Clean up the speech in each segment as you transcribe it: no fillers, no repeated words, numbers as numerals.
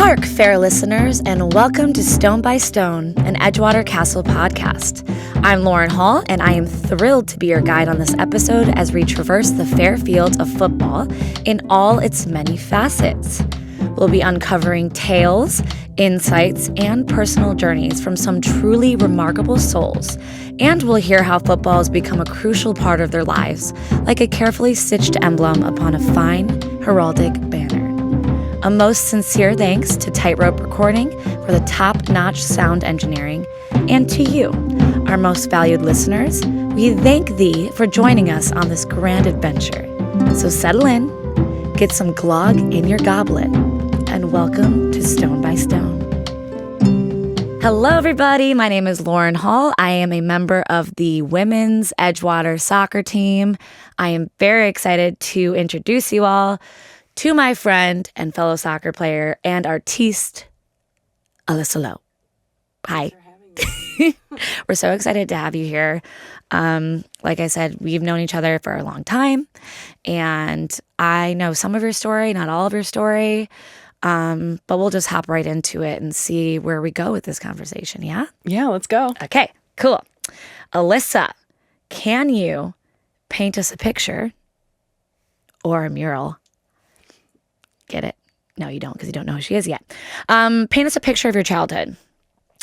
Hark, fair listeners, and welcome to Stone by Stone, an Edgewater Castle podcast. I'm Lauren Hall, and I am thrilled to be your guide on this episode as we traverse the fair field of football in all its many facets. We'll be uncovering tales, insights, and personal journeys from some truly remarkable souls, and we'll hear how football has become a crucial part of their lives, like a carefully stitched emblem upon a fine heraldic banner. A most sincere thanks to Tightrope Recording for the top-notch sound engineering, and to you, our most valued listeners. We thank thee for joining us on this grand adventure. So settle in, get some glog in your goblet, and welcome to Stone by Stone. Hello, everybody. My name is Lauren Hall. I am a member of the women's Edgewater soccer team. I am very excited to introduce you all to my friend and fellow soccer player and artiste, Alyssa Low. Hi. We're so excited to have you here. Like I said, we've known each other for a long time, and I know some of your story, not all of your story, but we'll just hop right into it and see where we go with this conversation, yeah? Yeah, let's go. Okay, cool. Alyssa, can you paint us a picture or a mural? Get it? No, you don't, because you don't know who she is yet. Paint us a picture of your childhood.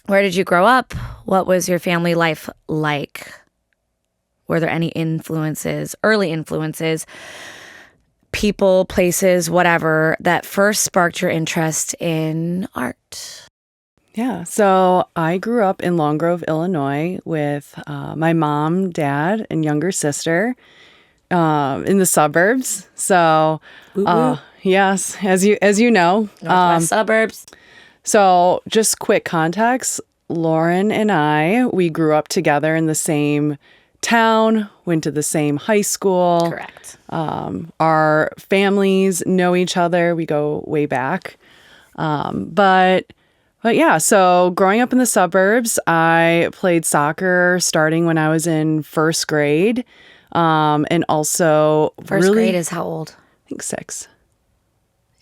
Where did you grow up? What was your family life like? Were there any influences, early influences, people, places, whatever, that first sparked your interest in art? Yeah, so I grew up in Long Grove, Illinois with my mom, dad, and younger sister in the suburbs. So, yes, as you know, Northwest suburbs. So just quick context, Lauren and we grew up together in the same town, went to the same high school. Correct. Our families know each other. We go way back. But yeah, so growing up in the suburbs, I played soccer starting when I was in first grade. And also First grade is how old? I think 6.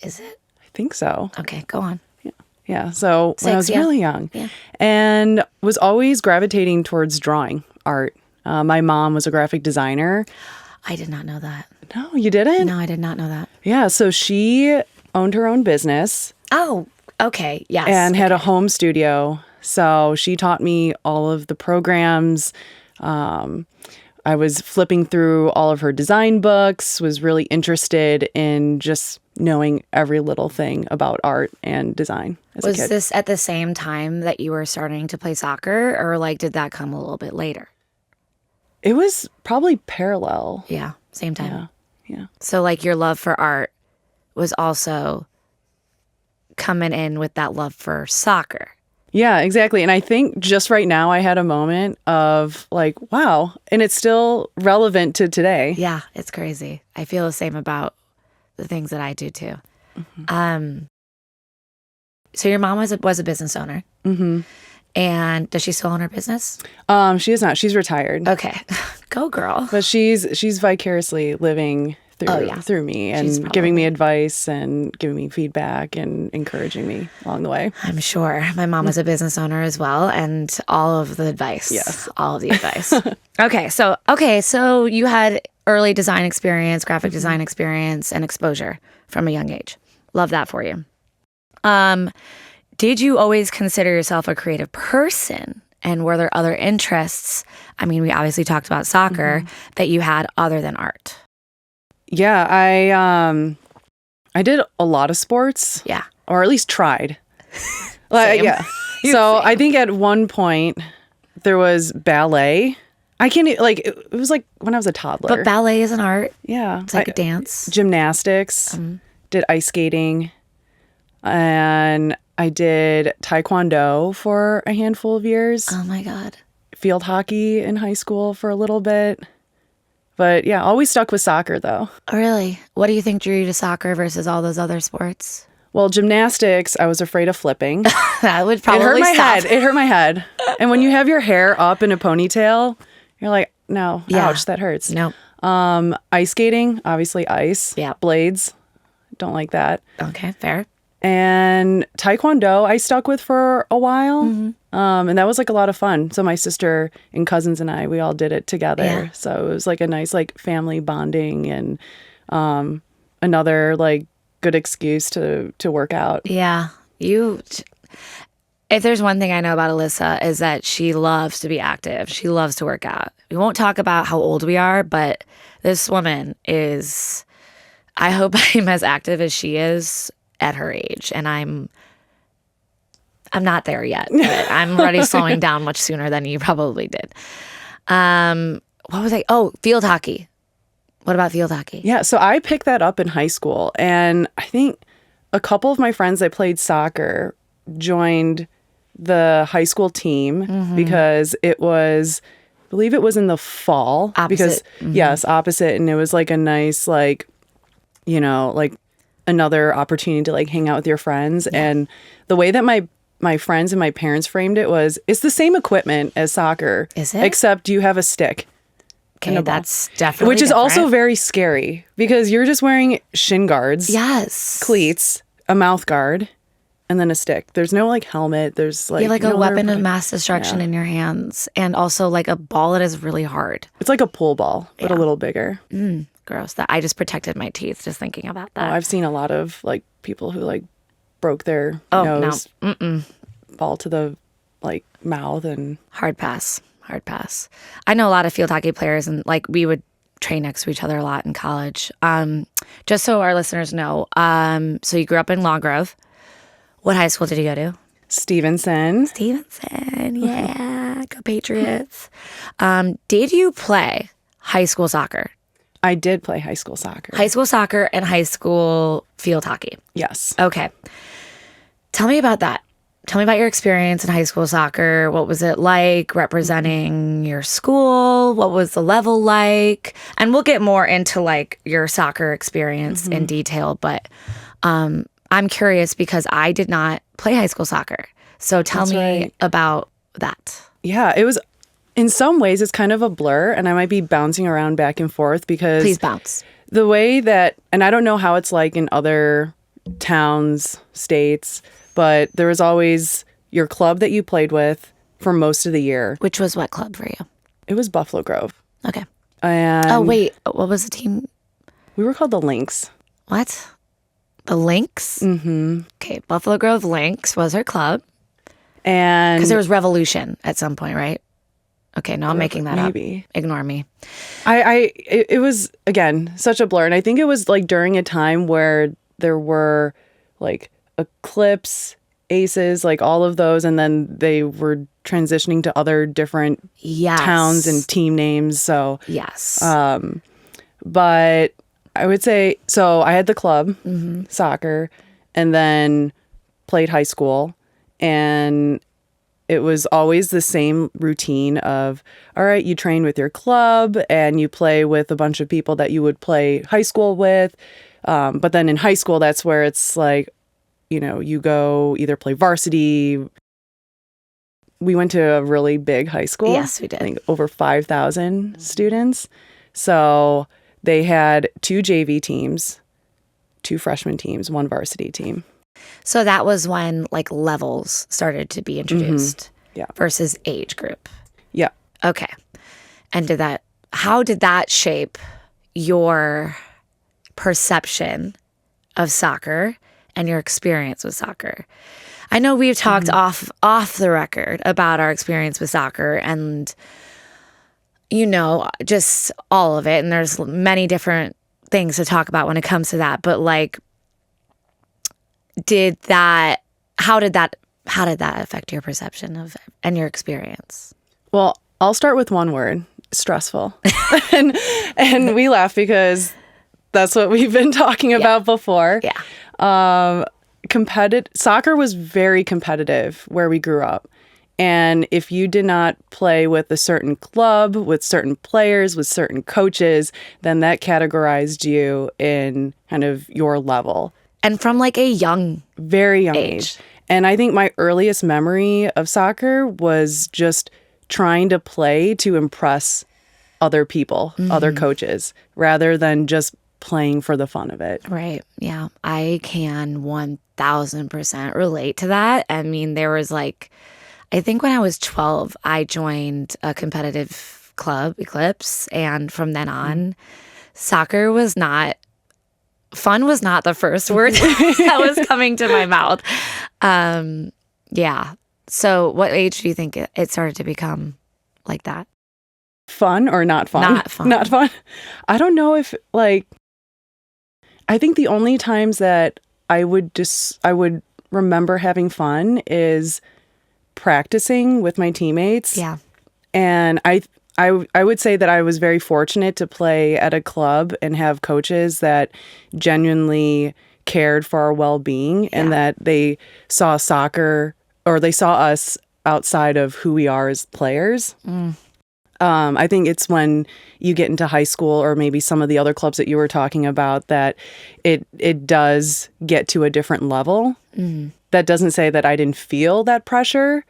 Is it? I think so. Okay, go on. Yeah. So 6, when I was really young, and was always gravitating towards drawing art. My mom was a graphic designer. I did not know that. No, you didn't? No, I did not know that. Yeah. So she owned her own business. Oh, okay. Yes. And had a home studio. So she taught me all of the programs. I was flipping through all of her design books, was really interested in just knowing every little thing about art and design as a kid. Was this at the same time that you were starting to play soccer, or like did that come a little bit later? It was probably parallel. Yeah, same time. Yeah. So like your love for art was also coming in with that love for soccer. Yeah, exactly. And I think just right now I had a moment of like, wow. And it's still relevant to today. Yeah, it's crazy. I feel the same about the things that I do too. Mm-hmm. So your mom was a business owner. Mm-hmm. And does she still own her business? She is not. She's retired. Okay. Go girl. But she's vicariously living through me and giving me advice and giving me feedback and encouraging me along the way. I'm sure. My mom is a business owner as well, and all of the advice. Yes. All of the advice. Okay, so you had early design experience, graphic design experience, and exposure from a young age. Love that for you. Did you always consider yourself a creative person? And were there other interests? I mean, we obviously talked about soccer that you had other than art. Yeah, I did a lot of sports. Yeah. Or at least tried. Same. Yeah. So I think at one point there was ballet. It was like when I was a toddler. But ballet is an art. Yeah. It's like a dance. Gymnastics. Did ice skating. And I did taekwondo for a handful of years. Oh my God. Field hockey in high school for a little bit. But yeah, always stuck with soccer though. Really? What do you think drew you to soccer versus all those other sports? Well, gymnastics, I was afraid of flipping. That would probably It hurt my stop. head. It hurt my head. And when you have your hair up in a ponytail, you're like, no, ouch, that hurts. Nope. Ice skating, obviously ice. Yeah. Blades, don't like that. Okay, fair. And Taekwondo I stuck with for a while. And that was like a lot of fun. So my sister and cousins and I, we all did it together. Yeah. So it was like a nice like family bonding and another like good excuse to work out. Yeah. If there's one thing I know about Alyssa is that she loves to be active. She loves to work out. We won't talk about how old we are, but this woman is, I hope I'm as active as she is at her age. And I'm not there yet, but I'm already slowing down much sooner than you probably did. What was I? Oh, field hockey. What about field hockey? Yeah, so I picked that up in high school, and I think a couple of my friends that played soccer joined the high school team because it was, I believe it was in the fall. Opposite. Because yes, opposite, and it was like a nice like, you know, like another opportunity to like hang out with your friends. And the way that my friends and my parents framed it was, it's the same equipment as soccer. Is it? Except you have a stick. Okay, that's definitely Which is different. also very scary because you're just wearing shin guards, yes, cleats, a mouth guard, and then a stick. There's no like helmet. There's like you have like no a weapon other- of mass destruction in your hands, and also like a ball that is really hard. It's like a pool ball, but a little bigger. Gross. That I just protected my teeth just thinking about that. I've seen a lot of like people who like broke their no. nose, ball to the like mouth, and Hard pass. Hard pass. I know a lot of field hockey players, and like we would train next to each other a lot in college. Just so our listeners know, so you grew up in Long Grove. What high school did you go to? Stevenson. Stevenson. Yeah, go Patriots. Did you play high school soccer? I did play high school soccer. High school soccer and high school field hockey. Yes. Okay. Tell me about that. Tell me about your experience in high school soccer. What was it like representing your school? What was the level like? And we'll get more into like your soccer experience in detail. But I'm curious because I did not play high school soccer. So tell That's me right. about that. Yeah, it was, in some ways, it's kind of a blur, and I might be bouncing around back and forth because Please bounce. the way that, and I don't know how it's like in other towns, states, but there was always your club that you played with for most of the year. Which was what club for you? It was Buffalo Grove. Okay. And Oh, wait. What was the team? we were called the Lynx. What? The Lynx? Mm-hmm. Okay. Buffalo Grove Lynx was her club. And Because there was Revolution at some point, right? Okay, no, I'm making that maybe. up. Ignore me. It was, again, such a blur. And I think it was like during a time where there were like Eclipse, Aces, like all of those. And then they were transitioning to other different Yes. towns and team names. So, Yes. but I would say, so I had the club, soccer, and then played high school. And it was always the same routine of, all right, you train with your club and you play with a bunch of people that you would play high school with. But then in high school, that's where it's like, you know, you go either play varsity. We went to a really big high school. Yes, we did. I think over 5,000 students. So they had 2 JV teams, 2 freshman teams, 1 varsity team. So that was when like levels started to be introduced Yeah. versus age group. Yeah. Okay. And how did that shape your perception of soccer and your experience with soccer? I know we've talked off the record about our experience with soccer and, you know, just all of it. And there's many different things to talk about when it comes to that. But like, how did that affect your perception of and your experience? Well, I'll start with one word: stressful. and we laugh because that's what we've been talking about before. Yeah. Soccer was very competitive where we grew up. And if you did not play with a certain club, with certain players, with certain coaches, then that categorized you in kind of your level. And from like a Very young age. age. And I think my earliest memory of soccer was just trying to play to impress other people, other coaches, rather than just playing for the fun of it. Right. Yeah. I can 1000% relate to that. I mean, there was like, I think when I was 12, I joined a competitive club, Eclipse. And from then on, soccer was not, fun was not the first word that was coming to my mouth. Yeah. So what age do you think it started to become like that? Fun or not fun? Not fun. Not fun. I don't know if like, I think the only times that I would remember having fun is practicing with my teammates. Yeah. And I would say that I was very fortunate to play at a club and have coaches that genuinely cared for our well-being and that they saw soccer, or they saw us outside of who we are as players. I think it's when you get into high school, or maybe some of the other clubs that you were talking about, that it does get to a different level. That doesn't say that I didn't feel that pressure.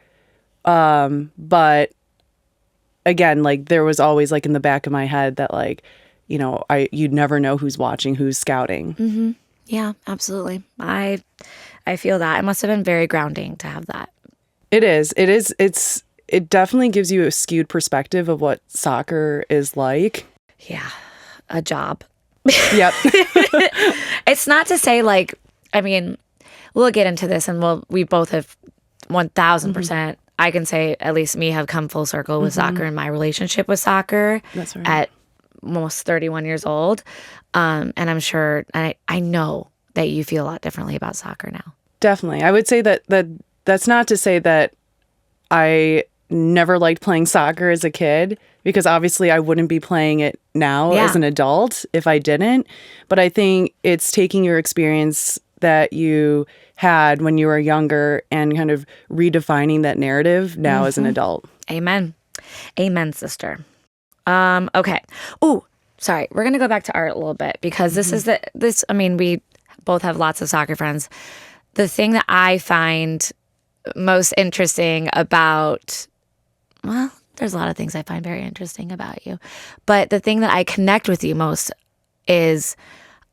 But again, like there was always like in the back of my head that like, you know, you'd never know who's watching, who's scouting. Yeah, absolutely. I feel that. It must have been very grounding to have that. It is. It definitely gives you a skewed perspective of what soccer is like. Yeah, a job. Yep. It's not to say like, I mean, we'll get into this and we both have 1000%. I can say at least me have come full circle with soccer and my relationship with soccer. That's right. At almost 31 years old. And I'm sure, I know that you feel a lot differently about soccer now. Definitely. I would say that's not to say that I never liked playing soccer as a kid, because obviously I wouldn't be playing it now as an adult if I didn't. But I think it's taking your experience that you had when you were younger and kind of redefining that narrative now as an adult. Amen. Amen, sister. Okay. Ooh, sorry. We're going to go back to art a little bit, because I mean, we both have lots of soccer friends. The thing that I find most interesting about, well, there's a lot of things I find very interesting about you, but the thing that I connect with you most is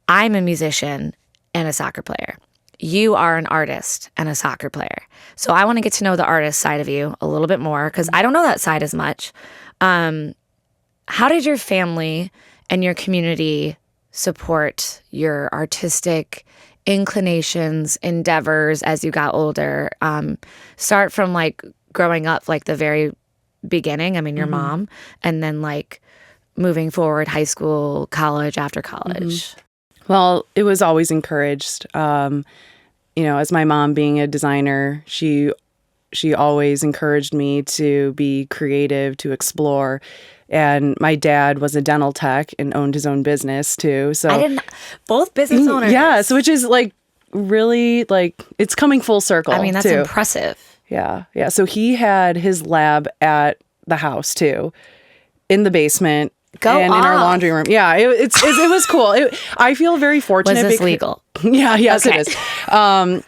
I'm a musician and a soccer player. You are an artist and a soccer player. So I want to get to know the artist side of you a little bit more, because I don't know that side as much. How did your family and your community support your artistic inclinations, endeavors as you got older? Start from like growing up, like the very beginning. I mean, your mom, and then like moving forward, high school, college, after college. Well, it was always encouraged. You know, as my mom being a designer, she always encouraged me to be creative, to explore. And my dad was a dental tech and owned his own business too. So both business owners. Yes, which is like really like it's coming full circle. I mean, that's too. impressive. Yeah. Yeah. So he had his lab at the house too, in the basement. Go and off. In our laundry room. Yeah, it was cool. I feel very fortunate. Was this legal? Yeah, yes, Okay. it is.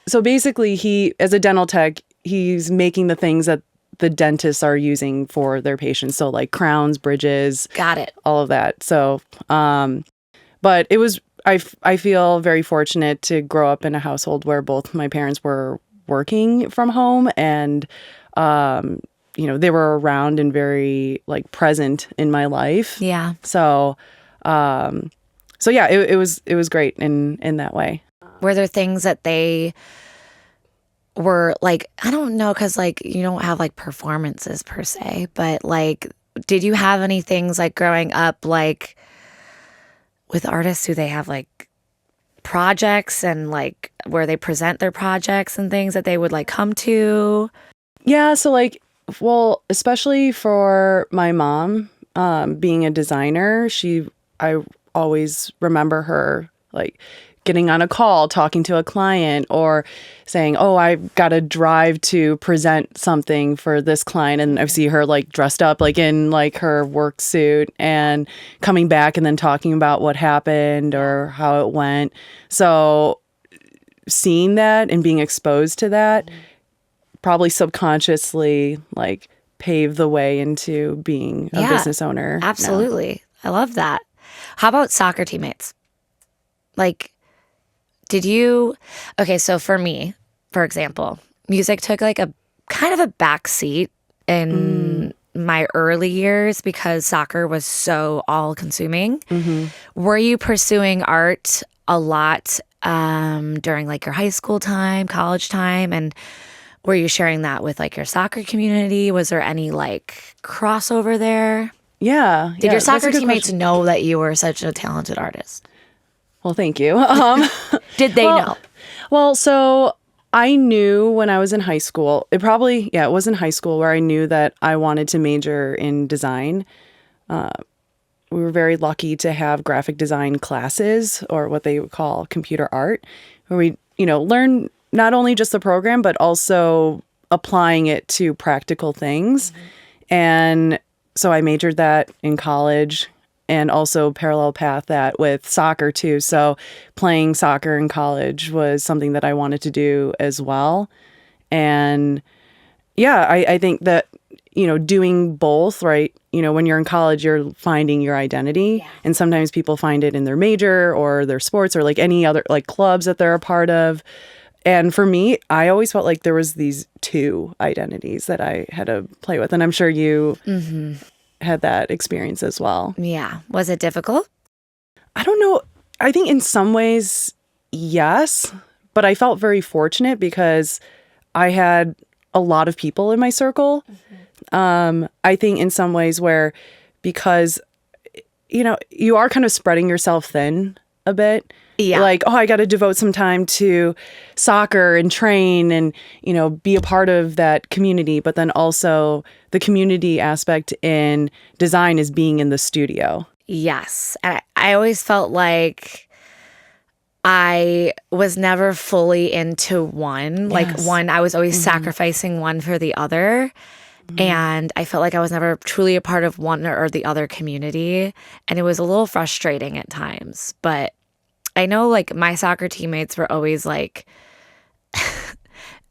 So basically, he, as a dental tech, he's making the things that the dentists are using for their patients. So like crowns, bridges. Got it. All of that. So, but it was, I feel very fortunate to grow up in a household where both my parents were working from home, and, you know, they were around and very like present in my life. Yeah. So yeah, it was great in that way. Were there things that they were like, I don't know, because like you don't have like performances per se, but like, did you have any things like growing up, like with artists, do they have like projects and like where they present their projects and things that they would like come to? Yeah. So like, well, especially for my mom, being a designer, I always remember her like getting on a call, talking to a client, or saying, oh, I've got to drive to present something for this client. And I see her like dressed up like in like her work suit and coming back and then talking about what happened or how it went. So seeing that and being exposed to that probably subconsciously like paved the way into being a business owner. Absolutely. I love that. How about soccer teammates? Like, okay, so for me, for example, music took like a kind of a back seat in my early years because soccer was so all consuming. Were you pursuing art a lot during like your high school time, college time? And were you sharing that with like your soccer community? Was there any like crossover there? Yeah. Did your soccer teammates know that you were such a talented artist? Well, thank you. Did they know? Well, so I knew when I was in high school, it was in high school where I knew that I wanted to major in design. We were very lucky to have graphic design classes, or what they would call computer art, where we, learn not only just the program, but also applying it to practical things. And so I majored that in college, and also parallel path that with soccer too. So playing soccer in college was something that I wanted to do as well. And yeah, I think that, doing both, right? When you're in college, you're finding your identity. Yeah. And sometimes people find it in their major or their sports or like any other like clubs that they're a part of. And for me, I always felt like there was these two identities that I had to play with. And I'm sure you had that experience as well. Yeah. Was it difficult? I don't know. I think in some ways, yes. But I felt very fortunate because I had a lot of people in my circle. I think in some ways where, because, you are kind of spreading yourself thin a bit. Yeah. Like, I got to devote some time to soccer and train and, be a part of that community. But then also the community aspect in design is being in the studio. Yes. I always felt like I was never fully into one. Like one, I was always sacrificing one for the other. And I felt like I was never truly a part of one or the other community. And it was a little frustrating at times. But I know like my soccer teammates were always like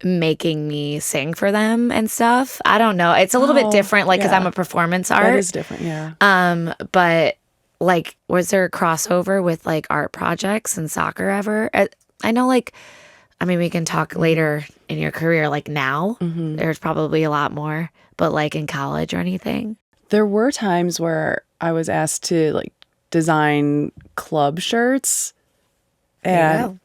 making me sing for them and stuff. I don't know. It's a little bit different, like, because I'm a performance art. That is different, yeah. But like, was there a crossover with like art projects and soccer ever? I know, like, I mean, we can talk later in your career, like now, there's probably a lot more, but like in college or anything? There were times where I was asked to like design club shirts. And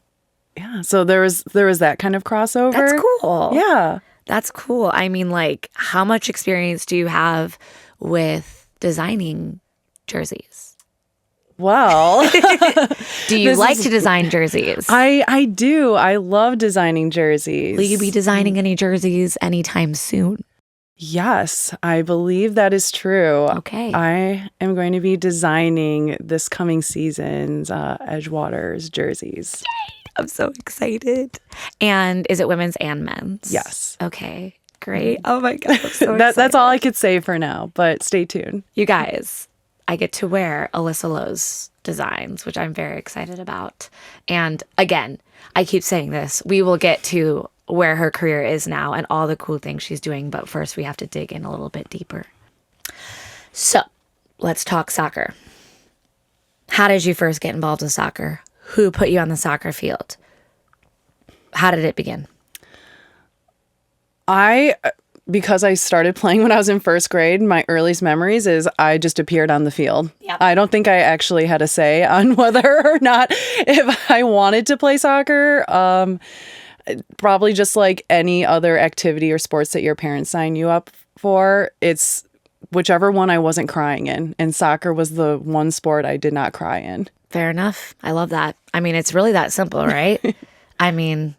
yeah, so there was that kind of crossover. That's cool. Yeah. That's cool. I mean, like, how much experience do you have with designing jerseys? Well, do you like to design jerseys? I do. I love designing jerseys. Will you be designing any jerseys anytime soon? Yes, I believe that is true. Okay. I am going to be designing this coming season's Edgewater's jerseys. Yay! I'm so excited. And is it women's and men's? Yes. Okay, great. Oh my God, I'm so excited. That's all I could say for now, but stay tuned. You guys, I get to wear Alyssa Low's designs, which I'm very excited about. And again, I keep saying this, we will get to where her career is now and all the cool things she's doing. But first, we have to dig in a little bit deeper. So let's talk soccer. How did you first get involved in soccer? Who put you on the soccer field? How did it begin? Because I started playing when I was in first grade, my earliest memories is I just appeared on the field. Yep. I don't think I actually had a say on whether or not if I wanted to play soccer. Probably just like any other activity or sports that your parents sign you up for. It's whichever one I wasn't crying in. And soccer was the one sport I did not cry in. Fair enough. I love that. I mean, it's really that simple, right? I mean,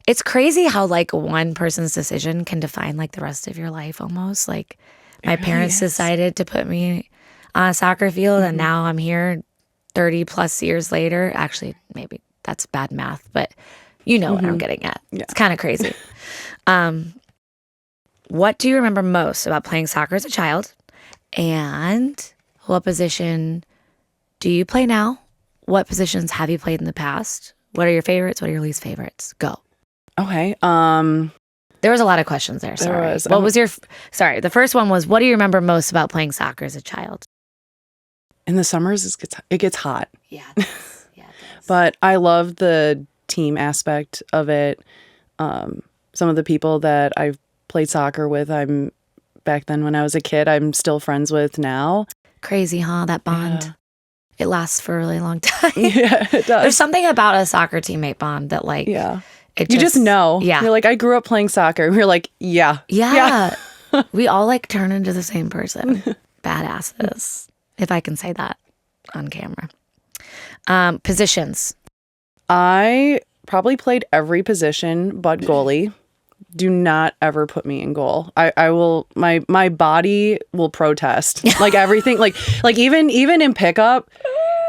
it's crazy how like one person's decision can define like the rest of your life almost. Like my parents decided to put me on a soccer field and now I'm here 30 plus years later. Actually, maybe that's bad math, but you know what I'm getting at. Yeah. It's kind of crazy. What do you remember most about playing soccer as a child? And what position do you play now? What positions have you played in the past? What are your favorites? What are your least favorites? Go. Okay. There was a lot of questions there. Sorry. There was. What was your... Sorry. The first one was, what do you remember most about playing soccer as a child? in the summers it gets hot. Yeah, it does. Yeah, it does. But I love the team aspect of it. Some of the people that I've played soccer with, back then when I was a kid, I'm still friends with now. Crazy, huh? That bond. Yeah. It lasts for a really long time. Yeah, it does. There's something about a soccer teammate bond that like, Yeah. it You just know. Yeah. You're like, I grew up playing soccer. You're like, yeah. Yeah. We all like turn into the same person. Badasses, if I can say that on camera. Positions. I probably played every position but goalie. Do not ever put me in goal. I will, my body will protest. Like everything, like even in pickup,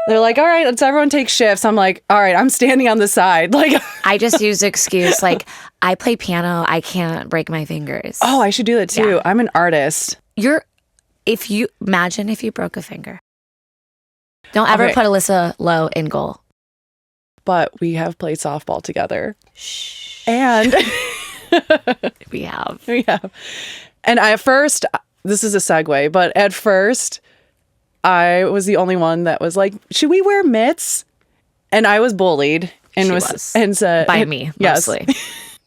they're like, all right, let's everyone take shifts. I'm like, all right, I'm standing on the side. Like I just use the excuse, like, I play piano, I can't break my fingers. oh, I should do that too. Yeah. I'm an artist. Imagine if you broke a finger. Don't ever Okay. put Alyssa Low in goal. But we have played softball together. Shh. And We have. yeah. And at first, this is a segue, but at first, I was the only one that was like, should we wear mitts? And I was bullied and said By me, yes. mostly.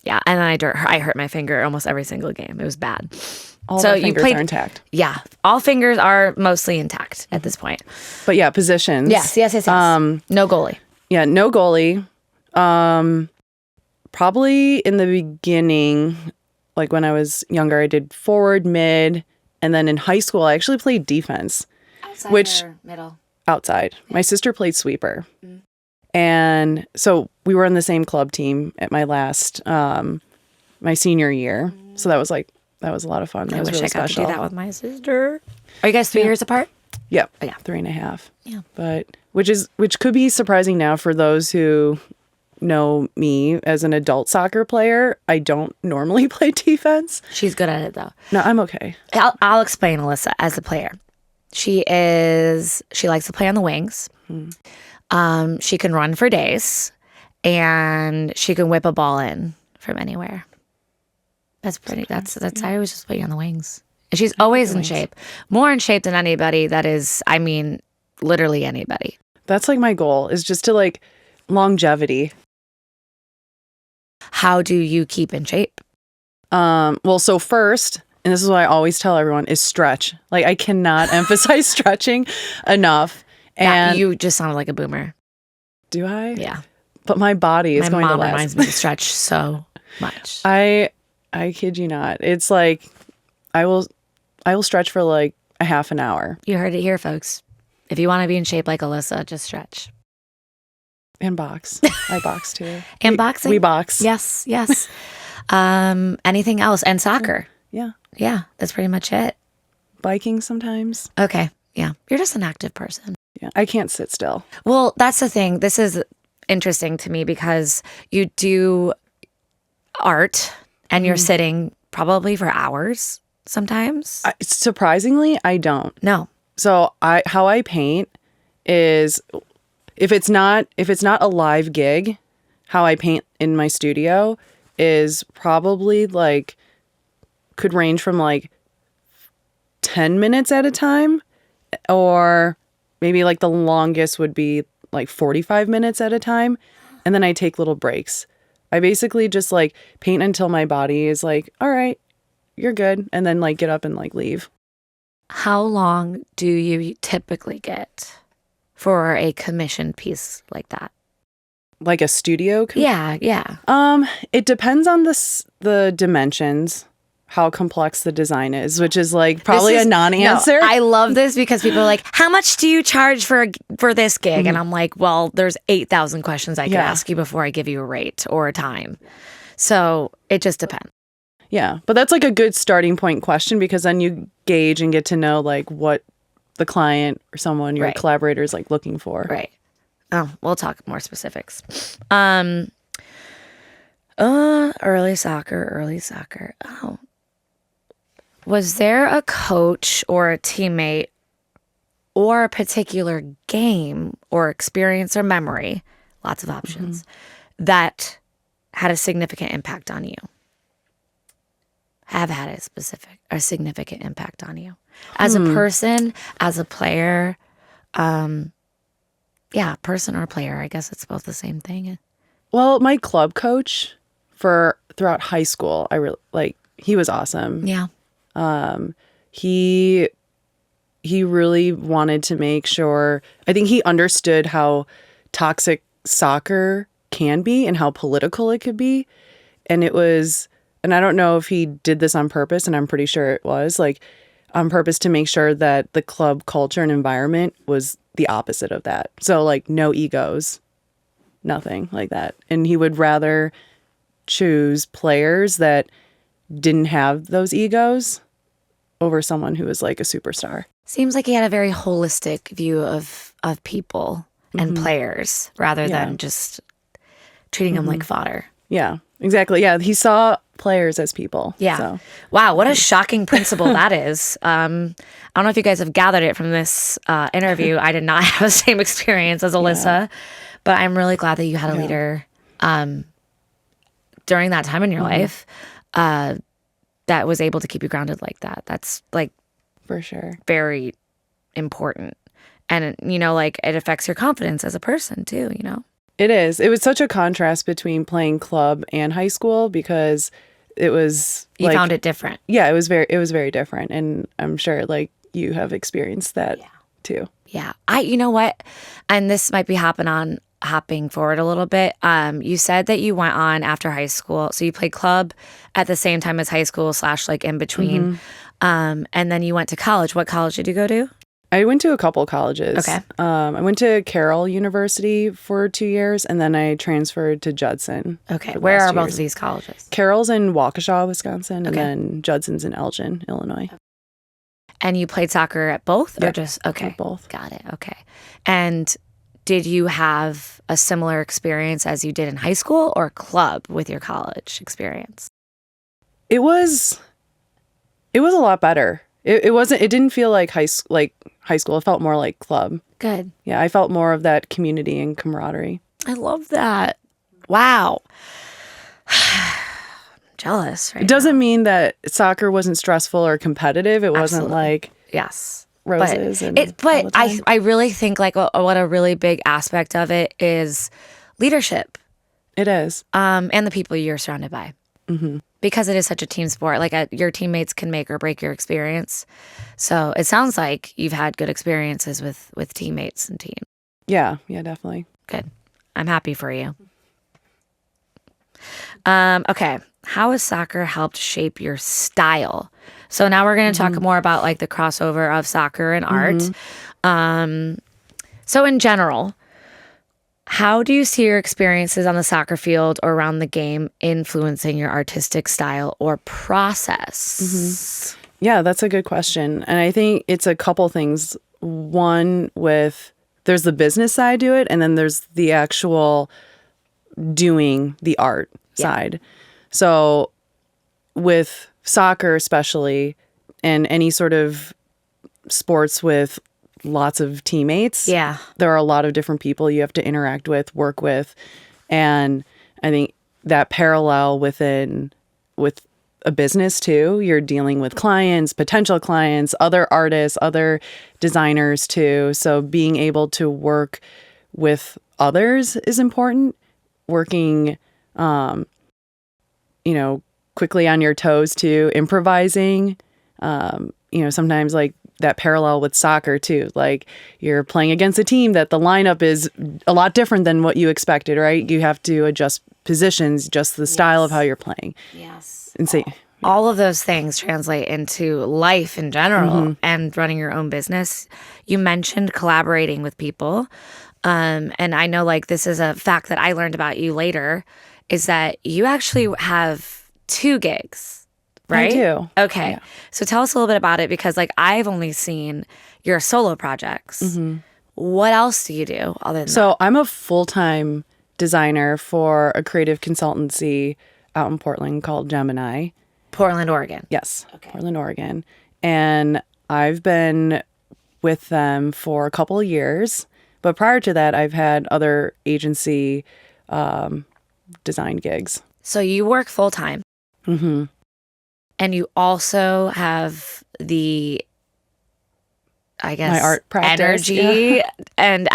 Yeah, and then I hurt my finger almost every single game. It was bad. All So the you fingers played- are intact. Yeah, all fingers are mostly intact at this point. But yeah, positions. Yes. No goalie. Yeah, no goalie. Probably in the beginning, like when I was younger, I did forward, mid, and then in high school, I actually played defense. Outside Which- or middle? Outside. My sister played sweeper. And so we were on the same club team at my last, my senior year. So that was a lot of fun. That I was wish really I got special. to do that with my sister. Are you guys 3 years apart? Yep. Oh, yeah. 3.5. Yeah. But which could be surprising now for those who know me as an adult soccer player. I don't normally play defense. She's good at it though. No, I'm okay. I'll explain Alyssa as a player. She likes to play on the wings. She can run for days, and she can whip a ball in from anywhere. That's pretty. That's. I always just put you on the wings, and she's always in shape, more in shape than anybody. That is, I mean, literally anybody. That's like my goal is just to like longevity. How do you keep in shape? Well, so first, and this is what I always tell everyone, is stretch. Like I cannot emphasize stretching enough. And You just sounded like a boomer. do I? Yeah, But my body is my going to mom last. reminds me to stretch so much. I kid you not. It's like I will stretch for like a half an hour. You heard it here, folks. If you want to be in shape like Alyssa, just stretch. And box. I box too. And boxing? We box. Yes. Anything else? And soccer. Yeah. Yeah, that's pretty much it. Biking sometimes. Okay. Yeah. You're just an active person. Yeah. I can't sit still. Well, that's the thing. This is interesting to me because you do art and you're sitting probably for hours sometimes. Surprisingly, I don't. No. So how I paint is if it's not a live gig, how I paint in my studio is probably like could range from like 10 minutes at a time, or maybe like the longest would be like 45 minutes at a time. And then I take little breaks. I basically just like paint until my body is like, all right, you're good. And then like get up and like leave. How long do you typically get for a commissioned piece like that? Like a studio? Yeah. It depends on the dimensions, how complex the design is, which is like probably a non-answer. No, I love this because people are like, how much do you charge for this gig? And I'm like, well, there's 8,000 questions I could ask you before I give you a rate or a time. So it just depends. Yeah. But that's like a good starting point question, because then you gauge and get to know like what the client or someone, your collaborator is like looking for. Right. Oh, we'll talk more specifics. Early soccer. Oh. Was there a coach or a teammate or a particular game or experience or memory, lots of options, that had a significant impact on you? Have had a significant impact on you as a person, as a player, yeah, person or player. I guess it's both the same thing. Well, my club coach for throughout high school, I really like. He was awesome. Yeah. He really wanted to make sure. I think he understood how toxic soccer can be and how political it could be, and it was. And I don't know if he did this on purpose, and I'm pretty sure it was like on purpose to make sure that the club culture and environment was the opposite of that. So like no egos, nothing like that. And he would rather choose players that didn't have those egos over someone who was like a superstar. Seems like he had a very holistic view of people and players rather than just treating them like fodder. Yeah, exactly. Yeah, he saw players as people. Yeah. So. Wow, what a shocking principle that is. I don't know if you guys have gathered it from this interview. I did not have the same experience as Alyssa, but I'm really glad that you had a leader during that time in your life that was able to keep you grounded like that. That's like for sure very important. And, you know, like it affects your confidence as a person too, you know? It is. It was such a contrast between playing club and high school because it was you found it different. Yeah, it was very different. And I'm sure like you have experienced that too. Yeah. You know what? And this might be hopping forward a little bit. You said that you went on after high school. So you played club at the same time as high school / like in between. And then you went to college. What college did you go to? I went to a couple colleges. Okay. I went to Carroll University for 2 years, and then I transferred to Judson. Okay. Where are both of these colleges? Carroll's in Waukesha, Wisconsin, and then Judson's in Elgin, Illinois. And you played soccer at both? Yep. Or just, okay. At both. Got it. Okay. And did you have a similar experience as you did in high school or club with your college experience? It was a lot better. It didn't feel like high school. It felt more like club. Good. Yeah, I felt more of that community and camaraderie. I love that. Wow. Jealous, right? It doesn't mean that soccer wasn't stressful or competitive. It wasn't like roses. But I really think like what a really big aspect of it is leadership. It is. And the people you're surrounded by. Mm-hmm. Because it is such a team sport. Like your teammates can make or break your experience. So it sounds like you've had good experiences with teammates and team. Yeah, definitely. Good. I'm happy for you. Okay. How has soccer helped shape your style? So now we're going to talk more about like the crossover of soccer and art. So in general, how do you see your experiences on the soccer field or around the game influencing your artistic style or process? Yeah, that's a good question. And I think it's a couple things. One, there's the business side to it, and then there's the actual doing the art side. So with soccer especially, and any sort of sports with lots of teammates. Yeah. There are a lot of different people you have to interact with, work with. And I think that parallel with a business too, you're dealing with clients, potential clients, other artists, other designers too. So being able to work with others is important. Working, quickly on your toes too, improvising, sometimes like that parallel with soccer too. Like you're playing against a team that the lineup is a lot different than what you expected, right? You have to adjust positions, just the style of how you're playing. Yes. And so all of those things translate into life in general and running your own business. You mentioned collaborating with people. And I know like this is a fact that I learned about you later, is that you actually have 2 gigs. Right? I do. Okay. Yeah. So tell us a little bit about it, because like I've only seen your solo projects. What else do you do other than that? So I'm a full-time designer for a creative consultancy out in Portland called Gemini. Portland, Oregon. Yes. Okay. Portland, Oregon. And I've been with them for a couple of years. But prior to that, I've had other agency design gigs. So you work full time. And you also have the I guess, my art practice, energy and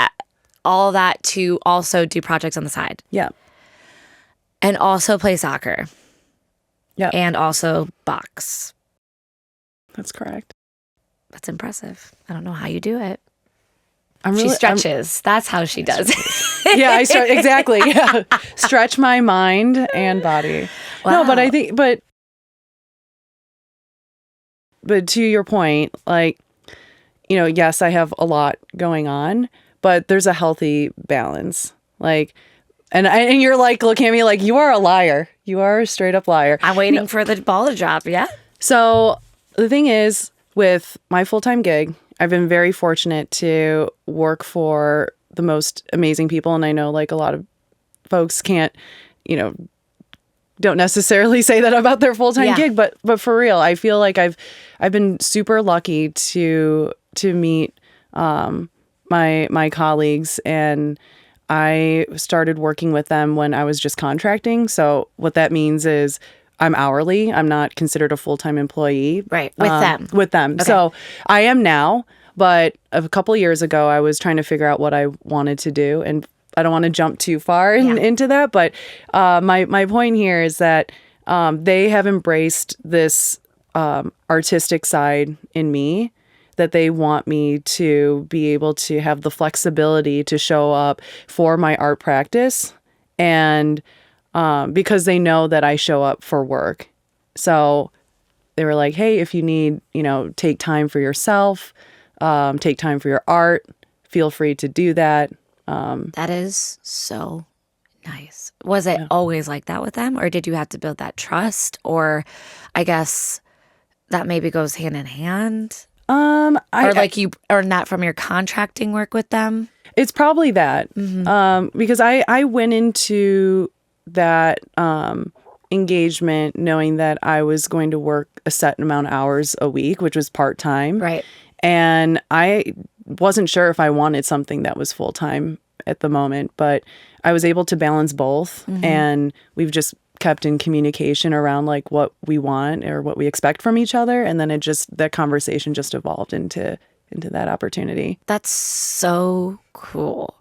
all that to also do projects on the side. Yeah. And also play soccer. Yeah. And also box. That's correct. That's impressive. I don't know how you do it. She stretches. That's how she does it. Yeah, I stretch. Exactly. Yeah. Stretch my mind and body. Wow. No, but I think, but to your point, like, yes, I have a lot going on, but there's a healthy balance. Like, and you're like, looking at me like, you are a liar. You are a straight up liar. I'm waiting for the ball to drop. Yeah. So the thing is, with my full-time gig, I've been very fortunate to work for the most amazing people. And I know like a lot of folks can't, don't necessarily say that about their full-time gig, but for real, I feel like I've been super lucky to meet my colleagues, and I started working with them when I was just contracting. So what that means is I'm hourly. I'm not considered a full-time employee. Right. With them. Okay. So I am now, but a couple of years ago, I was trying to figure out what I wanted to do. And I don't want to jump too far into that. But my point here is that they have embraced this artistic side in me, that they want me to be able to have the flexibility to show up for my art practice, and because they know that I show up for work. So they were like, hey, if you need, take time for yourself, take time for your art, feel free to do that. That is so nice. Was it always like that with them, or did you have to build that trust? Or I guess that maybe goes hand in hand. You earned that from your contracting work with them? It's probably that. Mm-hmm. Because I went into that engagement knowing that I was going to work a set amount of hours a week, which was part-time. Right. And I wasn't sure if I wanted something that was full-time at the moment, but I was able to balance both. Mm-hmm. And we've just kept in communication around like what we want or what we expect from each other. And then that conversation just evolved into that opportunity. That's so cool.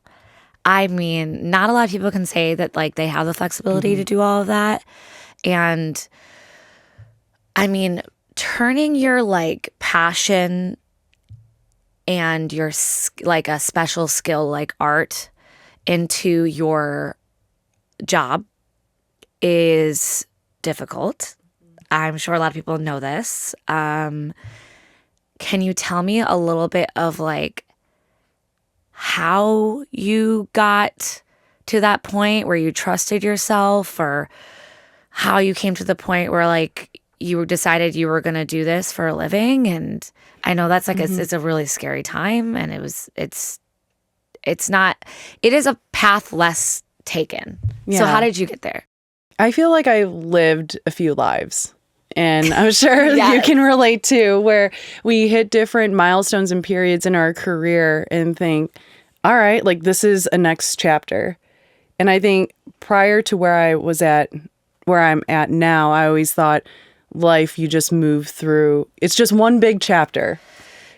I mean, not a lot of people can say that like they have the flexibility to do all of that. And I mean, turning your like passion and your like a special skill like art into your job is difficult. I'm sure a lot of people know this. Can you tell me a little bit of like how you got to that point where you trusted yourself, or how you came to the point where like you decided you were going to do this for a living? And I know that's like it's a really scary time, and it is a path less taken. Yeah. So how did you get there? I feel like I lived a few lives, and I'm sure you can relate to, where we hit different milestones and periods in our career and think, all right, like this is a next chapter. And I think prior to where I'm at now, I always thought life, you just move through. It's just one big chapter.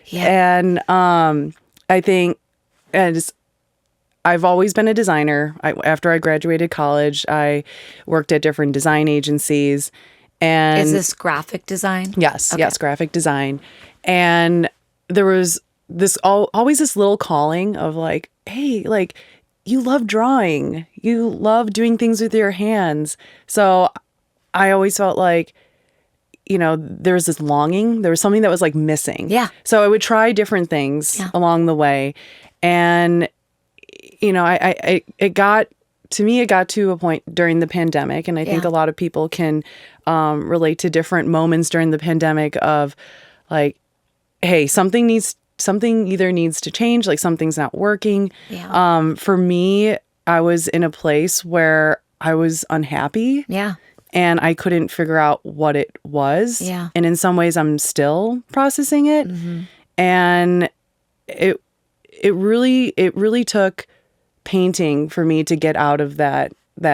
Yeah. And I think I've always been a designer. After I graduated college, I worked at different design agencies. And is this graphic design? Yes, okay. Yes, graphic design. And there was always this little calling of like, hey, like you love drawing, you love doing things with your hands. So I always felt like, there was this longing. There was something that was like missing. Yeah. So I would try different things along the way, and it got to a point during the pandemic, and I think a lot of people can relate to different moments during the pandemic of like, hey, something either needs to change, like something's not working. Yeah. For me, I was in a place where I was unhappy. Yeah. And I couldn't figure out what it was. Yeah. And in some ways, I'm still processing it. Mm-hmm. And it really took painting for me to get out of that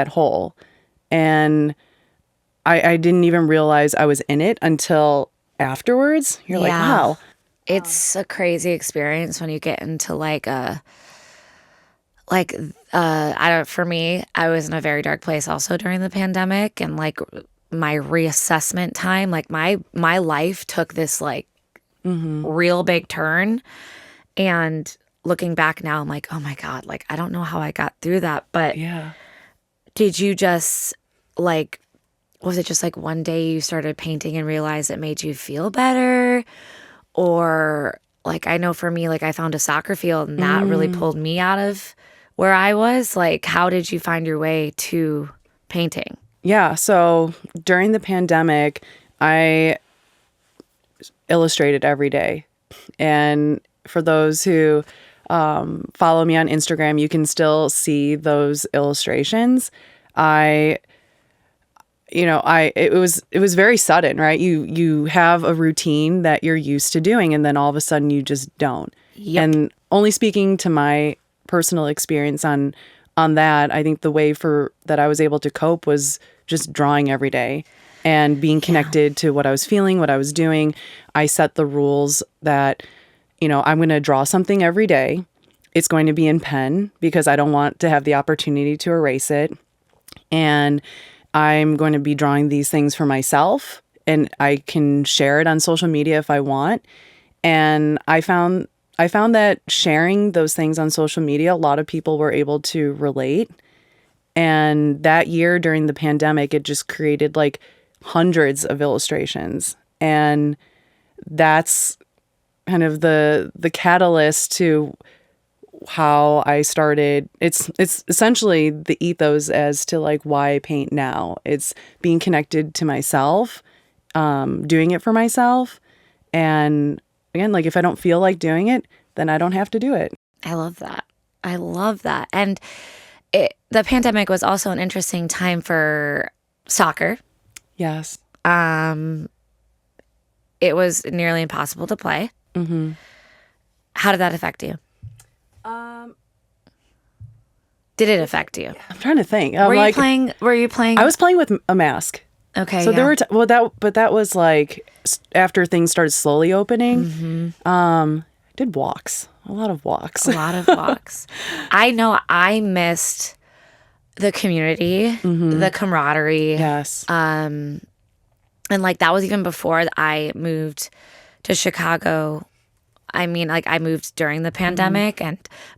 hole. And I didn't even realize I was in it until afterwards. You're like, wow, It's a crazy experience when you get into I don't, for me, I was in a very dark place also during the pandemic, and like my reassessment time, like my life took this like real big turn. And looking back now, I'm like, oh my God, like I don't know how I got through that. But Yeah. did you just like, was it just like one day you started painting and realized it made you feel better? Or like, I know for me, like I found a soccer field and that really pulled me out of where I was. Like, how did you find your way to painting? Yeah. So during the pandemic, I illustrated every day. And for those who follow me on Instagram, you can still see those illustrations. It was very sudden, right? You have a routine that you're used to doing, and then all of a sudden you just don't. Yep. And only speaking to my personal experience on that, I think the way that I was able to cope was just drawing every day and being connected to what I was feeling, what I was doing. I set the rules that, I'm going to draw something every day. It's going to be in pen because I don't want to have the opportunity to erase it. And I'm going to be drawing these things for myself, and I can share it on social media if I want. And I found that sharing those things on social media, a lot of people were able to relate. And that year during the pandemic, it just created like hundreds of illustrations. And that's kind of the catalyst to how I started. It's essentially the ethos as to like why I paint now. It's being connected to myself, doing it for myself. And again, like if I don't feel like doing it, then I don't have to do it. I love that. I love that. And the pandemic was also an interesting time for soccer. Yes. It was nearly impossible to play. Mm-hmm. How did that affect you? Did it affect you? I'm trying to think. Were you playing? I was playing with a mask. Okay. So there were that was like after things started slowly opening. Did walks, a lot of walks. I know I missed the community, the camaraderie. Yes. And like that was even before I moved to Chicago. I mean, like I moved during the pandemic,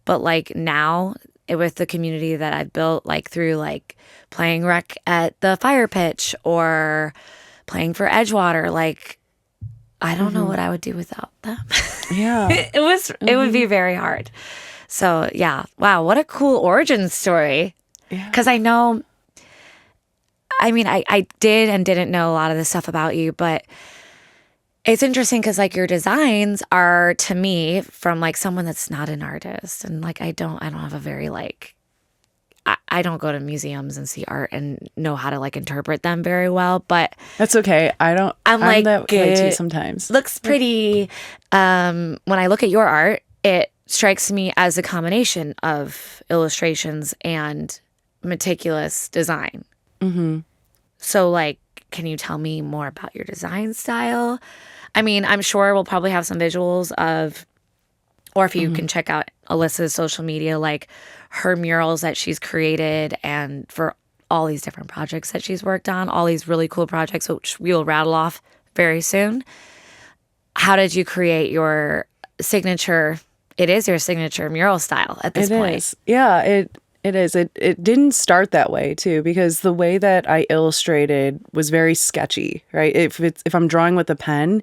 but like now with the community that I've built, like through like playing rec at the fire pitch or playing for Edgewater, like I don't know what I would do without them. Yeah. It would be very hard. So yeah, wow, what a cool origin story. Because I know, I mean, I did and didn't know a lot of this stuff about you, but it's interesting because like your designs are, to me, from like someone that's not an artist, and like I don't have a very like, I don't go to museums and see art and know how to like interpret them very well, but that's okay. I'm like that way too sometimes. Looks pretty. When I look at your art, it strikes me as a combination of illustrations and meticulous design. Mm-hmm. So like, can you tell me more about your design style? I mean, I'm sure we'll probably have some visuals of, or if you can check out Alyssa's social media, like her murals that she's created and for all these different projects that she's worked on, all these really cool projects, which we will rattle off very soon. How did you create your signature? It is your signature mural style at this point. It is. Yeah, it is. It didn't start that way too, because the way that I illustrated was very sketchy, right? If I'm drawing with a pen,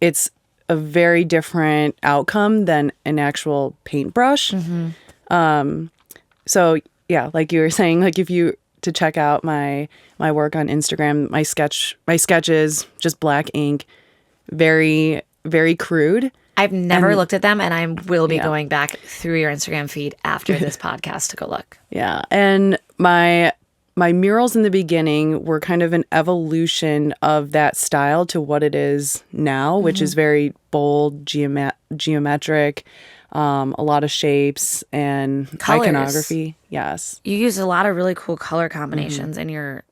it's a very different outcome than an actual paintbrush. So yeah, like you were saying, like if you to check out my work on Instagram, my sketches, just black ink, very, very crude. I've never looked at them, and I will be going back through your Instagram feed after this podcast to go look. Yeah. And my murals in the beginning were kind of an evolution of that style to what it is now, which is very bold, geometric, a lot of shapes and colors. Iconography. Yes. You use a lot of really cool color combinations in your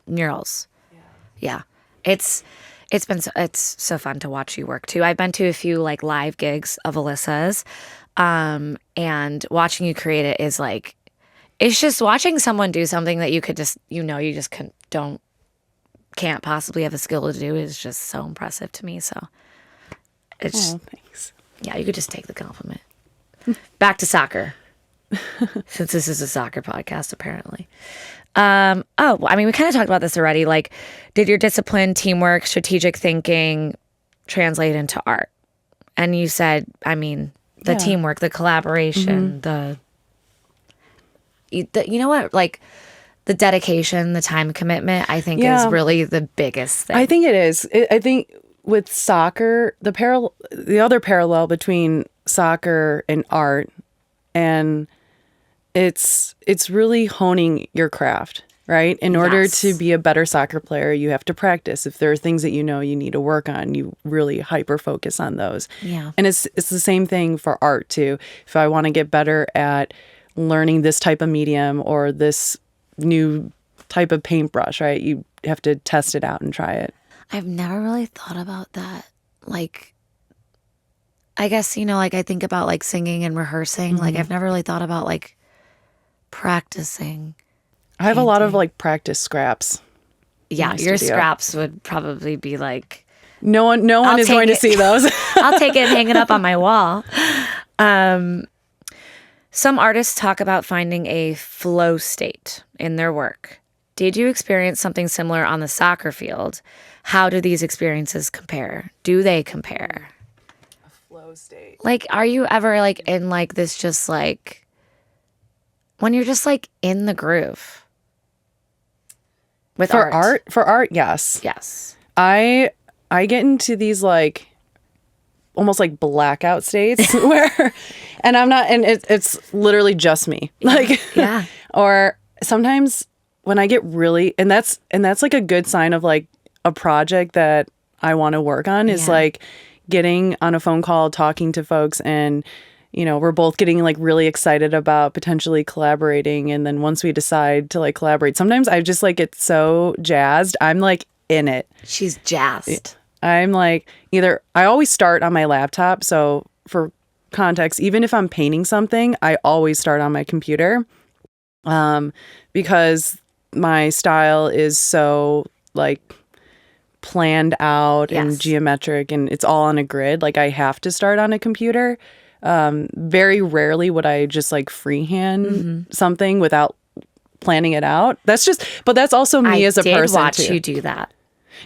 murals. Yeah. It's It's so fun to watch you work too. I've been to a few like live gigs of Alyssa's, and watching you create it is like, it's just watching someone do something that you could just, you just can't possibly have a skill to do is just so impressive to me. So it's thanks. Yeah, you could just take the compliment. Back to soccer, since this is a soccer podcast, apparently. We kind of talked about this already. Like, did your discipline, teamwork, strategic thinking translate into art? And you said, the teamwork, the collaboration, you know what, like the dedication, the time commitment, I think is really the biggest thing. I think it is. I think with soccer, the other parallel between soccer and art, and it's really honing your craft, right? In order to be a better soccer player, you have to practice. If there are things that you need to work on, you really hyper focus on those. Yeah. And it's the same thing for art too. If I want to get better at learning this type of medium or this new type of paintbrush, right? You have to test it out and try it. I've never really thought about that. Like, I guess, like I think about like singing and rehearsing. Like I've never really thought about like practicing. I have a lot of like practice scraps. Yeah, your scraps would probably be like, no one is going to see those. I'll take it and hang it up on my wall. Some artists talk about finding a flow state in their work. Did you experience something similar on the soccer field? How do these experiences compare? Do they compare? A flow state. Like, are you ever like in like this, just like when you're just like in the groove with art? For art, yes. Yes. I get into these like almost like blackout states where, and I'm not, and it's literally just me. Like, yeah. Or sometimes when I get really, and that's like a good sign of like a project that I want to work on is like getting on a phone call, talking to folks, and we're both getting like really excited about potentially collaborating. And then once we decide to like collaborate, sometimes I just like get so jazzed. I'm like in it. She's jazzed. I'm like I always start on my laptop. So for context, even if I'm painting something, I always start on my computer, because my style is so like planned out and geometric, and it's all on a grid. Like I have to start on a computer. Very rarely would I just like freehand something without planning it out. But that's also me as a person. I did watch too. you do that.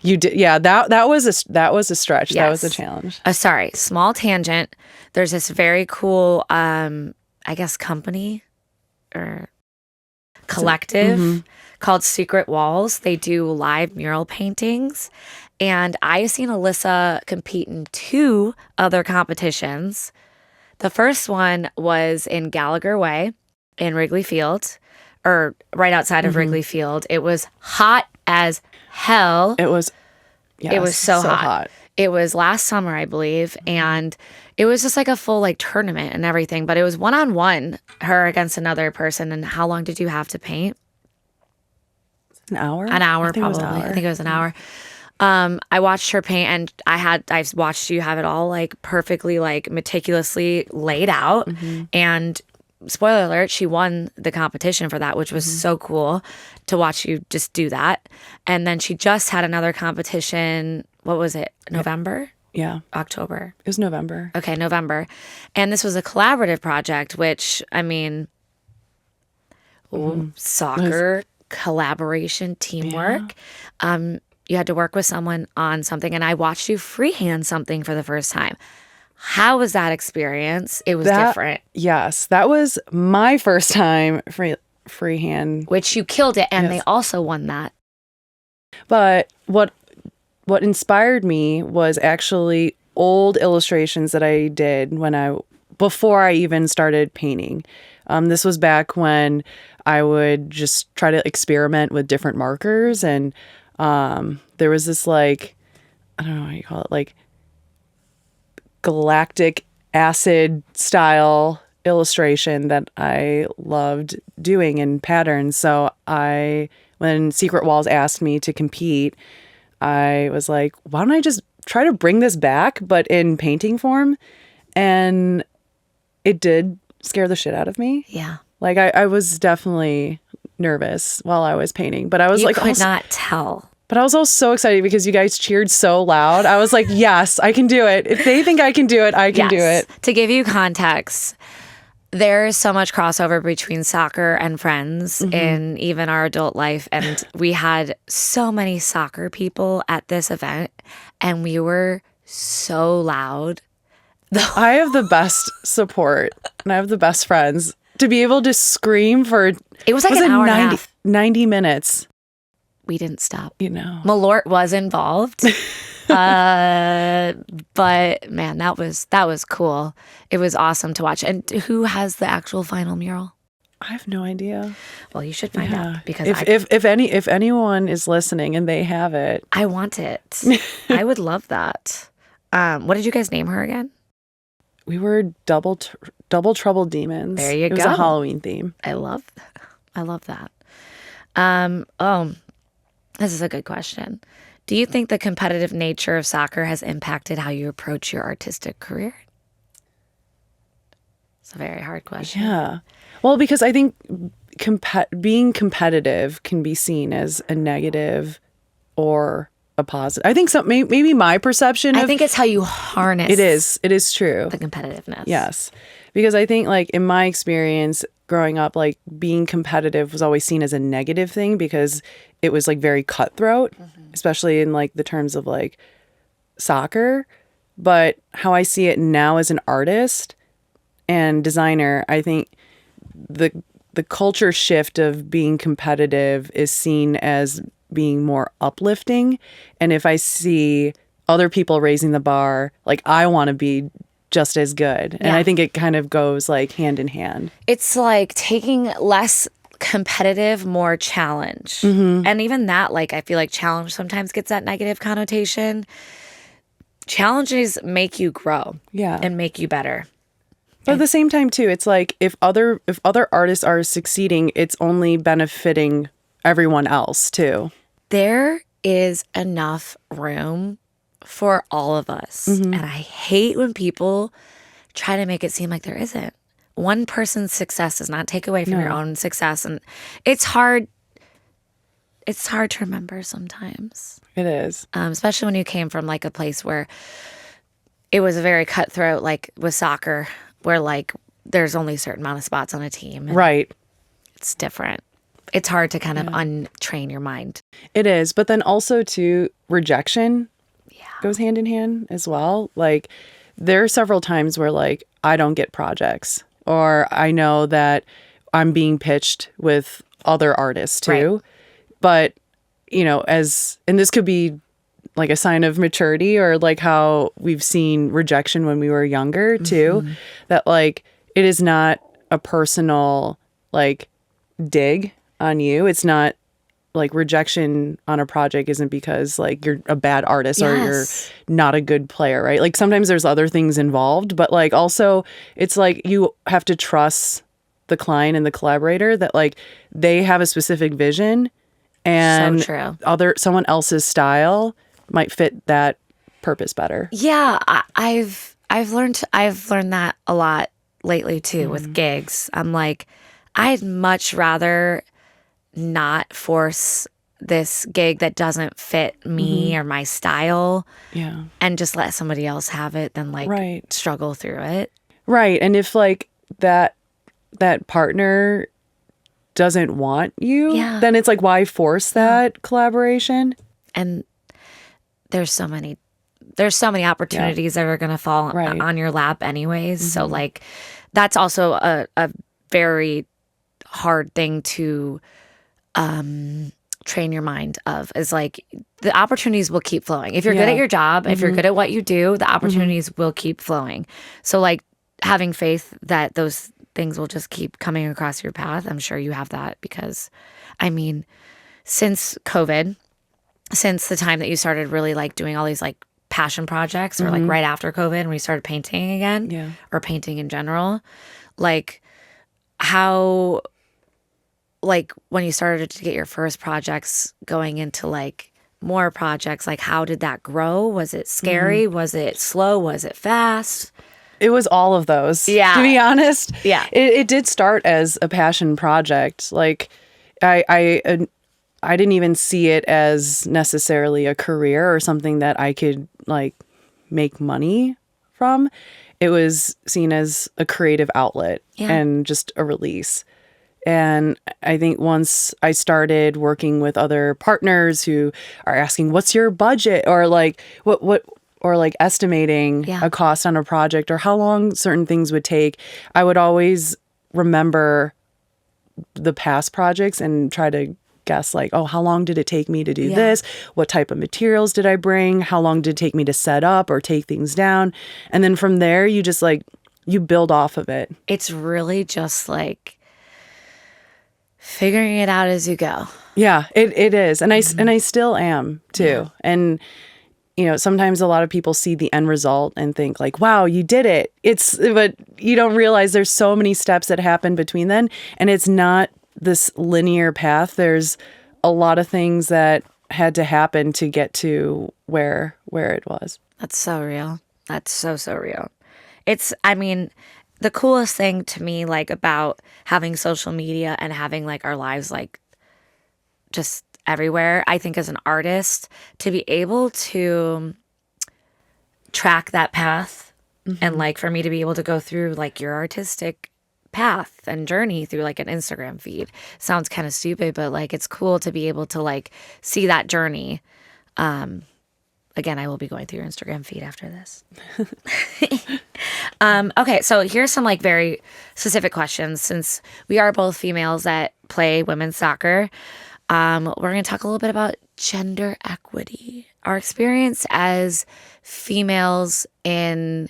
You did, yeah. That was a stretch. Yes. That was a challenge. Sorry, small tangent. There's this very cool, I guess, company or collective called Secret Walls. They do live mural paintings, and I've seen Alyssa compete in 2 other competitions. The first one was in Gallagher Way in Wrigley Field, or right outside of Wrigley Field. It was hot as hell. It was, it was so hot. It was last summer, I believe, and it was just like a full like tournament and everything. But it was 1-on-1, her against another person. And how long did you have to paint? An hour? An hour, probably. I think it was an hour. I watched her paint, and I watched you have it all like perfectly, like meticulously laid out. And spoiler alert, she won the competition for that, which was so cool to watch you just do that. And then she just had another competition. What was it? November? Yeah. October. It was November. Okay, November. And this was a collaborative project, which, soccer, collaboration, teamwork. Yeah. You had to work with someone on something, and I watched you freehand something for the first time. How was that experience? It was different. Yes, that was my first time freehand. Which you killed it, and they also won that. But what inspired me was actually old illustrations that I did before I even started painting. This was back when I would just try to experiment with different markers, and there was this like, I don't know how you call it, like galactic acid style illustration that I loved doing in patterns. So when Secret Walls asked me to compete, I was like, why don't I just try to bring this back, but in painting form? And it did scare the shit out of me. Yeah. Like I was definitely nervous while I was painting, but I was You like, could not tell. but I was also so excited because you guys cheered so loud. I was like, yes, I can do it. If they think I can do it, I can do it. To give you context, there's so much crossover between soccer and friends in even our adult life. And we had so many soccer people at this event, and we were so loud. I have the best support and I have the best friends to be able to scream for It was like an hour and a half. 90 minutes. We didn't stop. You know. Malort was involved. But man, that was cool. It was awesome to watch. And who has the actual final mural? I have no idea. Well, you should find out because if anyone is listening and they have it, I want it. I would love that. What did you guys name her again? We were double trouble demons. There you go. It was a Halloween theme. I love that. This is a good question. Do you think the competitive nature of soccer has impacted how you approach your artistic career? It's a very hard question. Yeah. Well, because I think being competitive can be seen as a negative or a positive. I think maybe my perception I think it's how you harness it is true. The competitiveness. Yes. Because I think like in my experience growing up, like being competitive was always seen as a negative thing because it was like very cutthroat, especially in like the terms of like soccer. But how I see it now as an artist and designer, I think the culture shift of being competitive is seen as being more uplifting. And if I see other people raising the bar, like I want to be just as good. And I think it kind of goes like hand in hand. It's like taking less competitive, more challenge. And even that, like, I feel like challenge sometimes gets that negative connotation. Challenges make you grow and make you better. But at the same time too, it's like if other artists are succeeding, it's only benefiting everyone else too. There is enough room for all of us. And I hate when people try to make it seem like there isn't. One person's success does not take away from your own success. And it's hard to remember sometimes. It is. Especially when you came from like a place where it was a very cutthroat, like with soccer, where like there's only a certain amount of spots on a team. Right. It's different. It's hard to kind of untrain your mind. It is. But then also too, rejection goes hand in hand as well. Like there are several times where like I don't get projects or I know that I'm being pitched with other artists too. Right. But, you know, and this could be like a sign of maturity or like how we've seen rejection when we were younger too, that like it is not a personal like dig on you. It's not like rejection on a project isn't because like you're a bad artist or you're not a good player, right? Like sometimes there's other things involved, but like also it's like you have to trust the client and the collaborator that like they have a specific vision and someone else's style might fit that purpose better. Yeah, I've learned that a lot lately too with gigs. I'm like, I'd much rather not force this gig that doesn't fit me or my style and just let somebody else have it than like struggle through it. Right. And if like that partner doesn't want you, then it's like, why force that collaboration? And there's so many opportunities that are going to fall on your lap anyways. So like that's also a very hard thing to train your mind of, is like the opportunities will keep flowing. If you're good at your job, if you're good at what you do, the opportunities will keep flowing. So like having faith that those things will just keep coming across your path. I'm sure you have that because I mean, since COVID, since the time that you started really like doing all these like passion projects or like right after COVID and we started painting again or painting in general, like how, like when you started to get your first projects going into like more projects, like how did that grow? Was it scary? Was it slow? Was it fast? It was all of those. Yeah. To be honest. Yeah. It did start as a passion project. Like I didn't even see it as necessarily a career or something that I could like make money from. It was seen as a creative outlet and just a release. And I think once I started working with other partners who are asking, what's your budget? Or like, what, or like estimating a cost on a project or how long certain things would take, I would always remember the past projects and try to guess like, oh, how long did it take me to do this? What type of materials did I bring? How long did it take me to set up or take things down? And then from there, you just like, you build off of it. It's really just like figuring it out as you go. Yeah, it is. And I still am too. Yeah. And you know, sometimes a lot of people see the end result and think like, wow, you did it. But you don't realize there's so many steps that happen between then. And it's not this linear path. There's a lot of things that had to happen to get to where it was. That's so real. That's so real. I mean, the coolest thing to me, like about having social media and having like our lives like just everywhere, I think as an artist, to be able to track that path and like for me to be able to go through like your artistic path and journey through like an Instagram feed sounds kind of stupid, but like it's cool to be able to like see that journey. Again, I will be going through your Instagram feed after this. Okay, so here's some like very specific questions. Since we are both females that play women's soccer, we're going to talk a little bit about gender equity. Our experience as females in,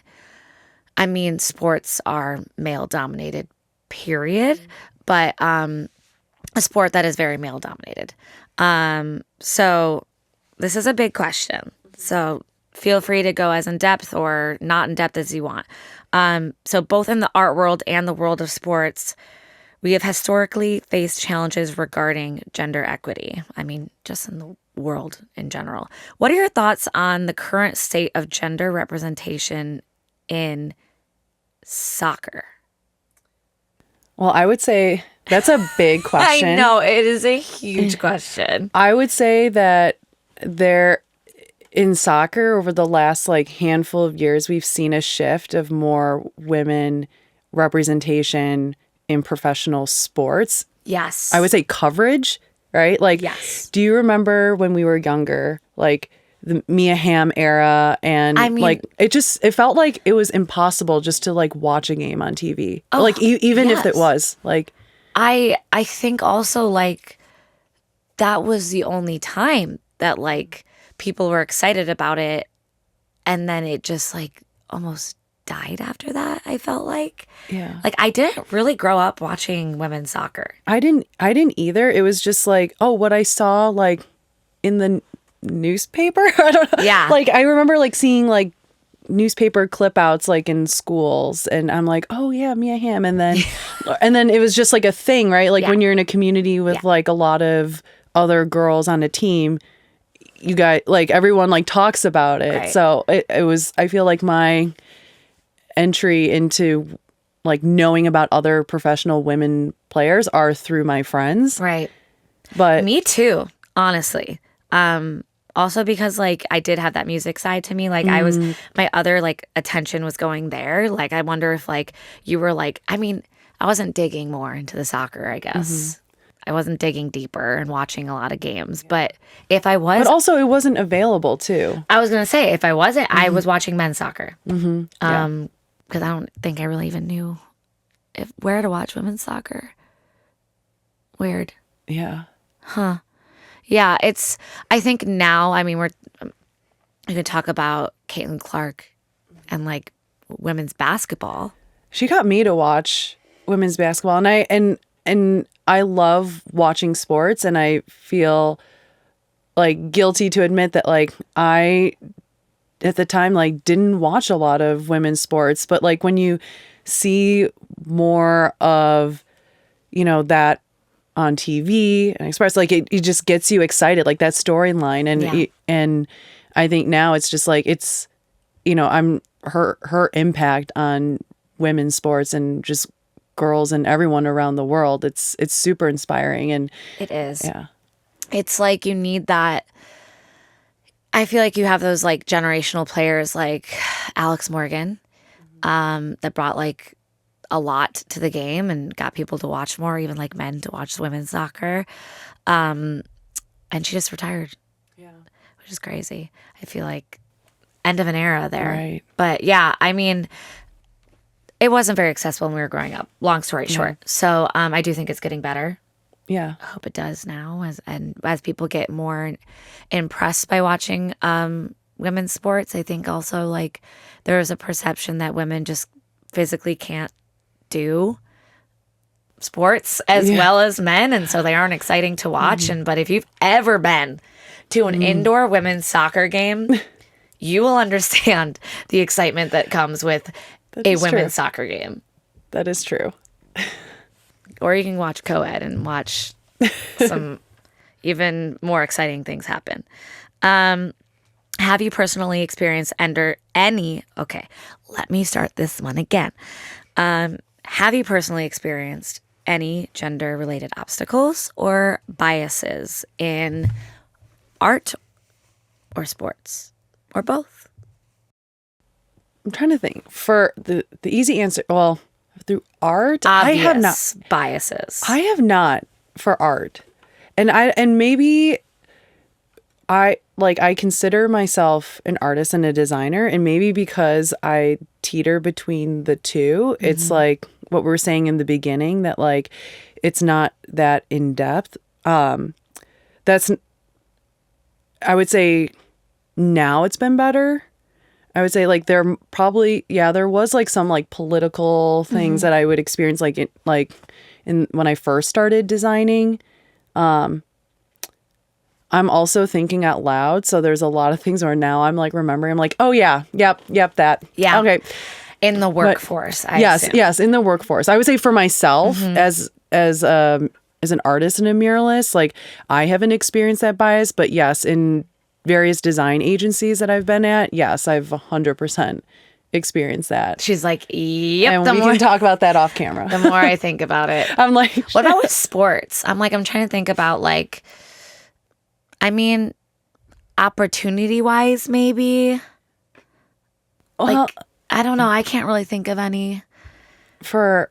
I mean, sports are male-dominated, period. But a sport that is very male-dominated. So this is a big question. So feel free to go as in-depth or not in-depth as you want. So both in the art world and the world of sports, we have historically faced challenges regarding gender equity. I mean, just in the world in general. What are your thoughts on the current state of gender representation in soccer? Well, I would say that's a big question. I know, it is a huge question. I would say that in soccer over the last like handful of years, we've seen a shift of more women representation in professional sports. Yes. I would say coverage, right? Like, yes. Do you remember when we were younger, like the Mia Hamm era? And I mean, like, it felt like it was impossible just to like watch a game on TV. Oh, like, even if it was like, I think also like that was the only time that like people were excited about it. And then it just like almost died after that, I felt like. Yeah. Like I didn't really grow up watching women's soccer. I didn't either. It was just like, oh, what I saw like in the newspaper. I don't know. Yeah. Like I remember like seeing like newspaper clip outs like in schools and I'm like, oh yeah, Mia Hamm. And then it was just like a thing, right? Like when you're in a community with like a lot of other girls on a team, you got like everyone like talks about it. Right. So it was, I feel like my entry into like knowing about other professional women players are through my friends. Right. But me too, honestly. Also because like I did have that music side to me. Like I was, my other like attention was going there. Like I wonder if like you were like, I mean, I wasn't digging more into the soccer, I guess. I wasn't digging deeper and watching a lot of games. But if I was... But also it wasn't available too. I was going to say, if I wasn't, I was watching men's soccer. Because I don't think I really even knew where to watch women's soccer. Weird. Yeah. Huh. Yeah, I think now, I mean, we could talk about Caitlin Clark and like women's basketball. She got me to watch women's basketball and I love watching sports and I feel like guilty to admit that like I at the time like didn't watch a lot of women's sports, but like when you see more of, you know, that on TV and Express, like it just gets you excited, like that storyline. And I think now it's just like, it's, I'm her impact on women's sports and just girls and everyone around the world. It's super inspiring. And it is. Yeah. It's like you need that. I feel like you have those like generational players like Alex Morgan that brought like a lot to the game and got people to watch more, even like men to watch women's soccer. And she just retired. Yeah. Which is crazy. I feel like end of an era there. Right. But yeah, I mean, it wasn't very accessible when we were growing up. Long story short. So I do think it's getting better. Yeah. I hope it does now as people get more impressed by watching women's sports. I think also like there is a perception that women just physically can't do sports as well as men, and so they aren't exciting to watch. But if you've ever been to an indoor women's soccer game, you will understand the excitement that comes with a women's soccer game. That is true. Or you can watch co-ed and watch some even more exciting things happen. Have you personally experienced okay, let me start this one again. Have you personally experienced any gender-related obstacles or biases in art or sports or both? I'm trying to think. For the easy answer, well, through art, Obvious I have not biases. I have not for art, and maybe I consider myself an artist and a designer, and maybe because I teeter between the two, it's like what we were saying in the beginning, that like it's not that in depth. That's, I would say now it's been better. I would say like there was like some like political things that I would experience like in when I first started designing. I'm also thinking out loud, so there's a lot of things where now I'm like remembering. I'm like, oh yeah, yep, that. Yeah. Okay. In the workforce, yes, in the workforce. I would say for myself as an artist and a muralist, like I haven't experienced that bias, but yes, in various design agencies that I've been at, yes, I've 100% experienced that. She's like, yep. And we can talk about that off camera. The more I think about it. I'm like, what about with sports? I'm trying to think about like, I mean, opportunity-wise, maybe. Well, like, I don't know. I can't really think of any. Well,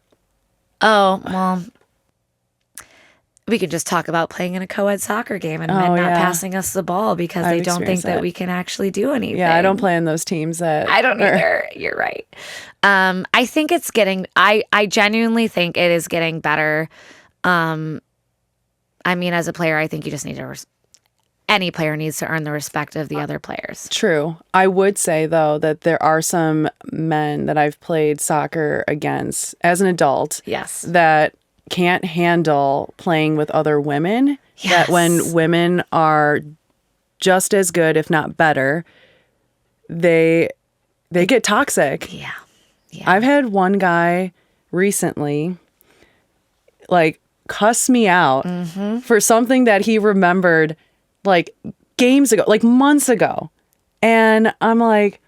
we could just talk about playing in a co-ed soccer game and men not passing us the ball because they don't think that we can actually do anything. Yeah, I don't play in those teams that... I don't either. You're right. I think it's getting... I genuinely think it is getting better. I mean, as a player, I think you just need to... any player needs to earn the respect of the other players. True. I would say, though, that there are some men that I've played soccer against as an adult. Yes. That can't handle playing with other women. Yes. That when women are just as good, if not better, they get toxic. Yeah. I've had one guy recently, like, cuss me out for something that he remembered like games ago, like months ago. And I'm like,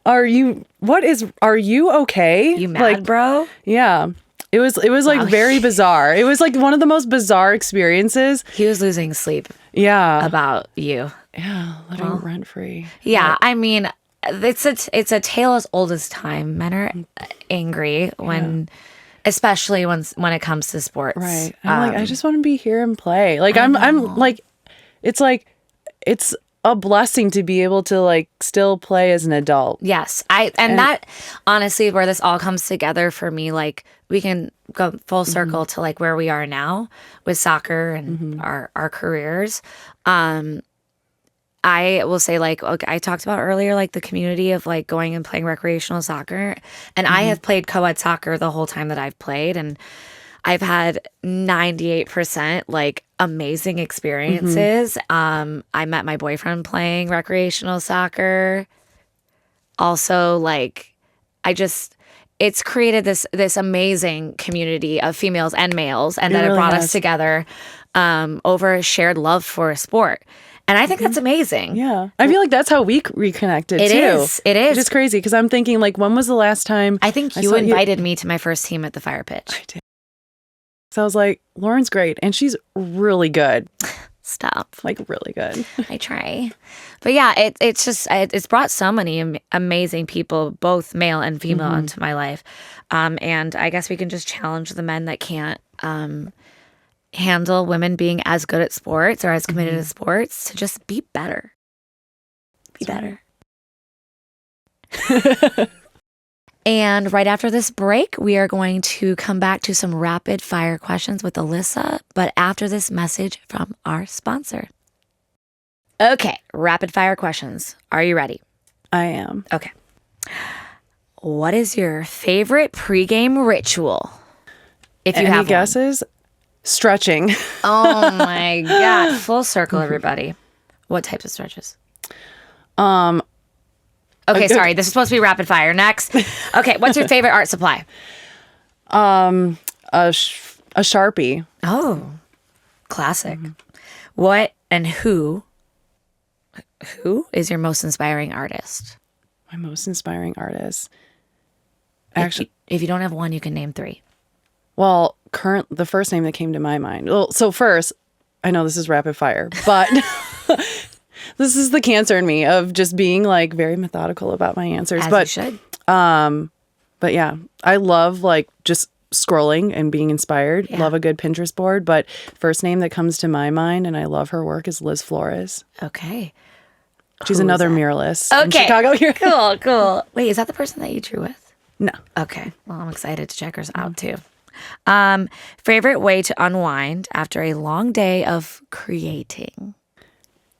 are you okay? You mad, like, bro? Yeah. It was like very bizarre. It was like one of the most bizarre experiences. He was losing sleep. Yeah. About you. Yeah. Living rent free. Yeah. But, I mean, it's a tale as old as time. Men are angry especially when it comes to sports. Right. I'm like, I just want to be here and play. Like I'm like, it's a blessing to be able to like still play as an adult. Yes. And that honestly, where this all comes together for me, like we can go full circle to like where we are now with soccer and our careers. I will say, like, okay, I talked about earlier, like the community of like going and playing recreational soccer. And I have played co-ed soccer the whole time that I've played. And I've had 98% like amazing experiences. I met my boyfriend playing recreational soccer. Also, like, it's created this amazing community of females and males, and that really it brought has. us together over a shared love for a sport. And I think that's amazing. Yeah. I feel like that's how we reconnected, It too. is. It is. Which is crazy, because I'm thinking, like, when was the last time I think you saw invited me to my first team at the fire pitch. I did. So I was like, Lauren's great, and she's really good. Stop. Like, really good. I try. But yeah, it's brought so many amazing people, both male and female, into my life. And I guess we can just challenge the men that can't handle women being as good at sports or as committed to sports to just be better. Be better. And right after this break, we are going to come back to some rapid fire questions with Alyssa, but after this message from our sponsor. Okay, rapid fire questions. Are you ready? I am. Okay. What is your favorite pregame ritual? If you Any have guesses? Stretching. Oh my God. Full circle, everybody. What types of stretches? Okay, sorry. This is supposed to be rapid fire. Next. Okay, what's your favorite art supply? A Sharpie. Oh, classic. What and who is your most inspiring artist? My most inspiring artist. Actually, if you don't have one, you can name 3. Well, the first name that came to my mind. Well, so first, I know this is rapid fire, but this is the Cancer in me of just being like very methodical about my answers. As but you should. But yeah, I love like just scrolling and being inspired. Yeah. Love a good Pinterest board. But first name that comes to my mind, and I love her work, is Liz Flores. Okay. She's Who is another that? muralist in Okay. Chicago here. Cool. Wait, is that the person that you drew with? No. Okay. Well, I'm excited to check hers out too. Favorite way to unwind after a long day of creating?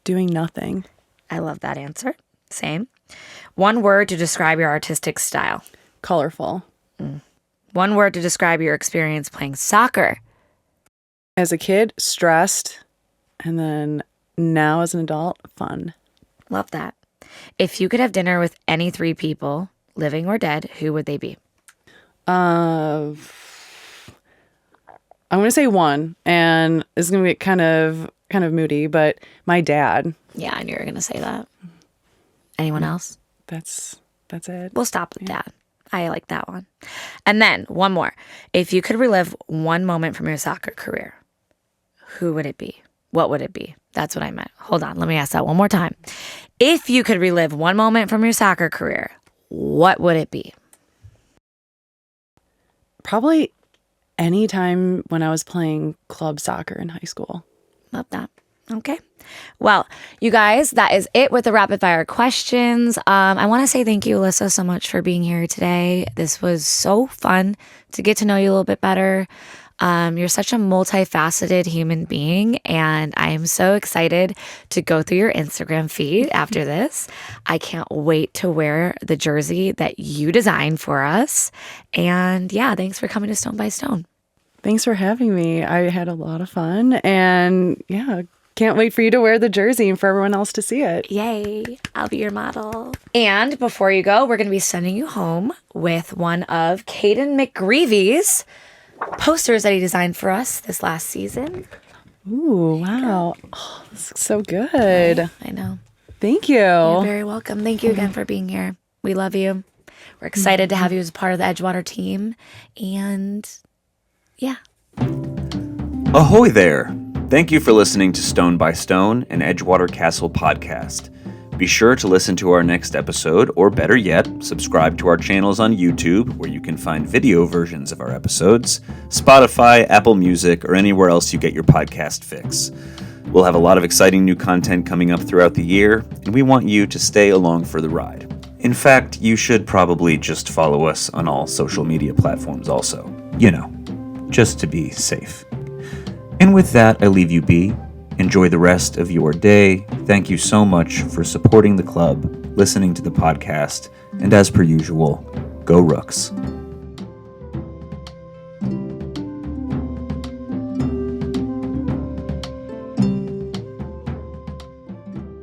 Doing nothing. I love that answer. Same. One word to describe your artistic style. Colorful. One word to describe your experience playing soccer. As a kid, stressed. And then now as an adult, fun. Love that. If you could have dinner with any 3 people, living or dead, who would they be? I'm going to say one, and it's going to be kind of moody, but my dad. Yeah, I knew you were going to say that. Anyone else? That's it. We'll stop with dad. I like that one. And then one more. If you could relive one moment from your soccer career, who would it be? What would it be? That's what I meant. Hold on. Let me ask that one more time. If you could relive one moment from your soccer career, what would it be? Probably any time when I was playing club soccer in high school. Love that. Okay. Well, you guys, that is it with the rapid fire questions. I want to say thank you, Alyssa, so much for being here today. This was so fun to get to know you a little bit better. You're such a multifaceted human being, and I am so excited to go through your Instagram feed after this. I can't wait to wear the jersey that you designed for us. And yeah, thanks for coming to Stone by Stone. Thanks for having me. I had a lot of fun, and yeah, can't wait for you to wear the jersey and for everyone else to see it. Yay, I'll be your model. And before you go, we're going to be sending you home with one of Caden McGreevy's posters that he designed for us this last season. Ooh, wow. Oh, this looks so good. I know. Thank you. You're very welcome. Thank you again for being here. We love you. We're excited to have you as part of the Edgewater team. And yeah. Ahoy there! Thank you for listening to Stone by Stone, an Edgewater Castle podcast. Be sure to listen to our next episode, or better yet, subscribe to our channels on YouTube, where you can find video versions of our episodes, Spotify, Apple Music, or anywhere else you get your podcast fix. We'll have a lot of exciting new content coming up throughout the year, and we want you to stay along for the ride. In fact, you should probably just follow us on all social media platforms also. You know, just to be safe. And with that, I leave you be. Enjoy the rest of your day. Thank you so much for supporting the club, listening to the podcast, and as per usual, go Rooks.